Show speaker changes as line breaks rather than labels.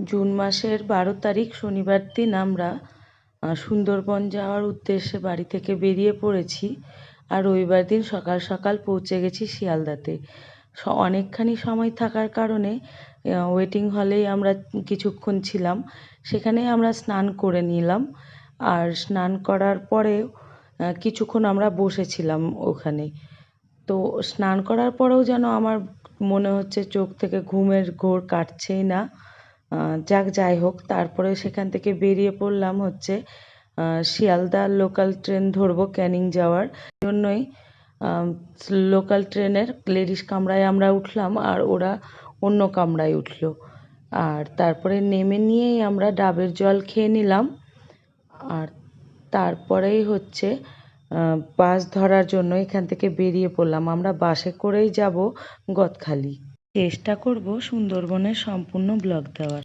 June মাসের 12 তারিখ শনিবার দিন আমরা সুন্দরবন যাওয়ার উদ্দেশ্যে বাড়ি থেকে বেরিয়ে পড়েছি। আর রবিবার দিন সকাল সকাল পৌঁছে গেছি শিয়ালদাতে। অনেকখানি সময় থাকার কারণে ওয়েটিং হলেই আমরা কিছুক্ষণ ছিলাম। সেখানেই আমরা স্নান করে নিলাম। আর স্নান করার পরে কিছুক্ষণ আমরা বসেছিলাম ওখানে। তো স্নান করার পরেও যেন আমার মনে হচ্ছে চোখ থেকে ঘুমের ঘোর কাটছেই না। যাই হোক, তারপরে সেখান থেকে বেরিয়ে পড়লাম হচ্ছে শিয়ালদা লোকাল ট্রেন ধরবো ক্যানিং যাওয়ার জন্যই। লোকাল ট্রেনের লেডিস কামরায় আমরা উঠলাম আর ওরা অন্য কামরায় উঠলো। আর তারপরে নেমে নিয়েই আমরা ডাবের জল খেয়ে নিলাম। আর তারপরেই হচ্ছে বাস ধরার জন্য এখান থেকে বেরিয়ে পড়লাম। আমরা বাসে করেই যাব গদখালি। চেষ্টা করব সুন্দরবনের সম্পূর্ণ ব্লগ দেওয়ার।